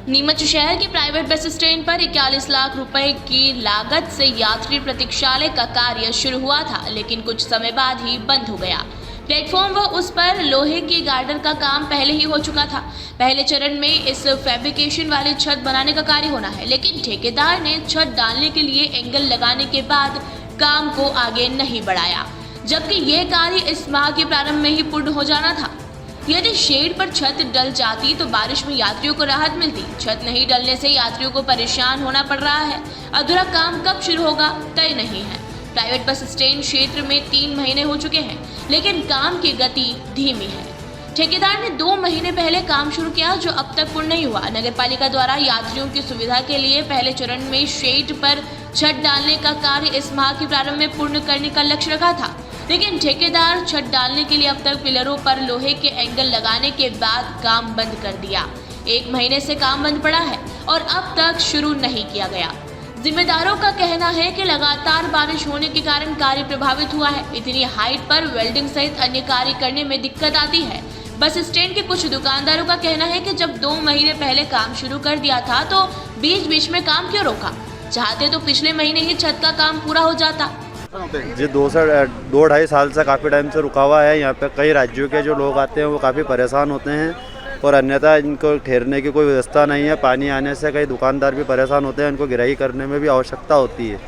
नीमच शहर के private bus stand पर 41 लाख रुपए की लागत से यात्री प्रतीक्षालय का कार्य शुरू हुआ था, लेकिन कुछ समय बाद ही बंद हो गया। प्लेटफॉर्म व उस पर लोहे की गार्डर का काम पहले ही हो चुका था। पहले चरण में इस फैब्रिकेशन वाली छत बनाने का कार्य होना है, लेकिन ठेकेदार ने छत डालने के लिए एंगल लगाने के बाद काम को आगे नहीं बढ़ाया, जबकि यह कार्य इस माह के प्रारंभ में ही पूर्ण हो जाना था। यदि शेड पर छत डल जाती तो बारिश में यात्रियों को राहत मिलती। छत नहीं डलने से यात्रियों को परेशान होना पड़ रहा है। अधूरा काम कब शुरू होगा तय नहीं है। प्राइवेट बस स्टैंड क्षेत्र में 3 महीने हो चुके हैं, लेकिन काम की गति धीमी है। ठेकेदार ने 2 महीने पहले काम शुरू किया, जो अब तक पूर्ण नहीं हुआ। नगरपालिका द्वारा यात्रियों की सुविधा के लिए पहले चरण में शेड पर छत डालने का कार्य इस माह के प्रारंभ में पूर्ण करने का लक्ष्य रखा था, लेकिन ठेकेदार छत डालने के लिए अब तक पिलरों पर लोहे के एंगल लगाने के बाद काम बंद कर दिया। 1 महीने से काम बंद पड़ा है और अब तक शुरू नहीं किया गया। जिम्मेदारों का कहना है कि लगातार बारिश होने के कारण कार्य प्रभावित हुआ है। इतनी हाइट पर वेल्डिंग सहित अन्य कार्य करने में दिक्कत आती है। बस स्टैंड के कुछ दुकानदारों का कहना है कि जब 2 महीने पहले काम शुरू कर दिया था तो बीच बीच में काम क्यों रोका? चाहते तो पिछले महीने ही छत का काम पूरा हो जाता। जी 2-2.5 साल से काफ़ी टाइम से रुका हुआ है। यहाँ पे कई राज्यों के जो लोग आते हैं वो काफ़ी परेशान होते हैं, और अन्यथा इनको ठहरने की कोई व्यवस्था नहीं है। पानी आने से कई दुकानदार भी परेशान होते हैं, इनको गिराई करने में भी आवश्यकता होती है,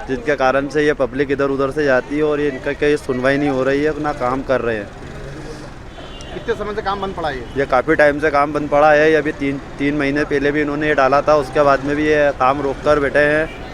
जिनके कारण से ये पब्लिक इधर उधर से जाती है और ये इनका कहीं सुनवाई नहीं हो रही है, ना काम कर रहे हैं। कितने समय से काम बंद पड़ा है? ये काफ़ी टाइम से काम बंद पड़ा है। ये अभी 3 महीने पहले भी इन्होंने ये डाला था, उसके बाद में भी ये काम रोक कर बैठे हैं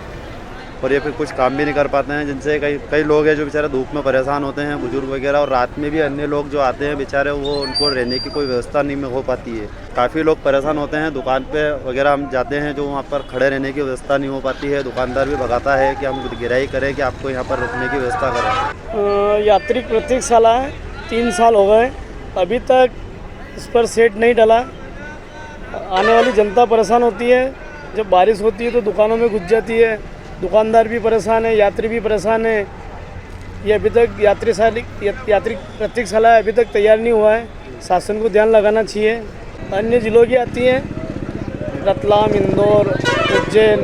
और ये फिर कुछ काम भी नहीं कर पाते हैं, जिनसे कई लोग हैं जो बेचारे धूप में परेशान होते हैं, बुजुर्ग वगैरह, और रात में भी अन्य लोग जो आते हैं बेचारे, वो उनको रहने की कोई व्यवस्था नहीं हो पाती है। काफ़ी लोग परेशान होते हैं। दुकान पे वगैरह हम जाते हैं जो वहाँ पर खड़े रहने की व्यवस्था नहीं हो पाती है। दुकानदार भी भगाता है कि हम गिराई करें, कि आपको यहाँ पर रुकने की व्यवस्था करें। यात्री प्रतीक्षाला 3 साल हो गए, अभी तक इस पर सेट नहीं डला। आने वाली जनता परेशान होती है। जब बारिश होती है तो दुकानों में घुस जाती है, दुकानदार भी परेशान है, यात्री भी परेशान है। ये अभी तक यात्री प्रतीक्षाला अभी तक तैयार नहीं हुआ है। शासन को ध्यान लगाना चाहिए। अन्य जिलों की आती हैं, रतलाम, इंदौर, उज्जैन,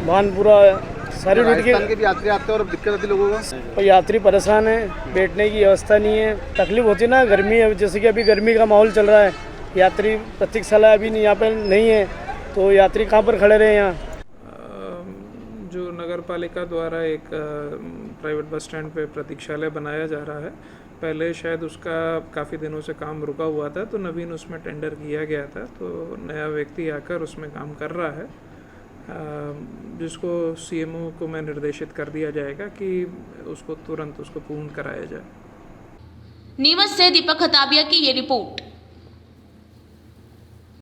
भानपुरा, सारी रूट के भी यात्री आते हैं और दिक्कत आती है लोगों को। और यात्री परेशान है, बैठने की व्यवस्था नहीं है। तकलीफ होती है ना, गर्मी है, जैसे कि अभी गर्मी का माहौल चल रहा है। यात्री प्रतीक्षाला अभी यहाँ पर नहीं है, तो यात्री कहाँ पर खड़े रहे यहाँ? जो नगर पालिका द्वारा एक प्राइवेट बस स्टैंड पे प्रतीक्षालय बनाया जा रहा है, पहले शायद उसका काफ़ी दिनों से काम रुका हुआ था, तो नवीन उसमें टेंडर किया गया था, तो नया व्यक्ति आकर उसमें काम कर रहा है, जिसको सीएमओ को मैं निर्देशित कर दिया जाएगा कि उसको तुरंत उसको पूर्ण कराया जाए। नीमच से दीपक खताबिया की ये रिपोर्ट।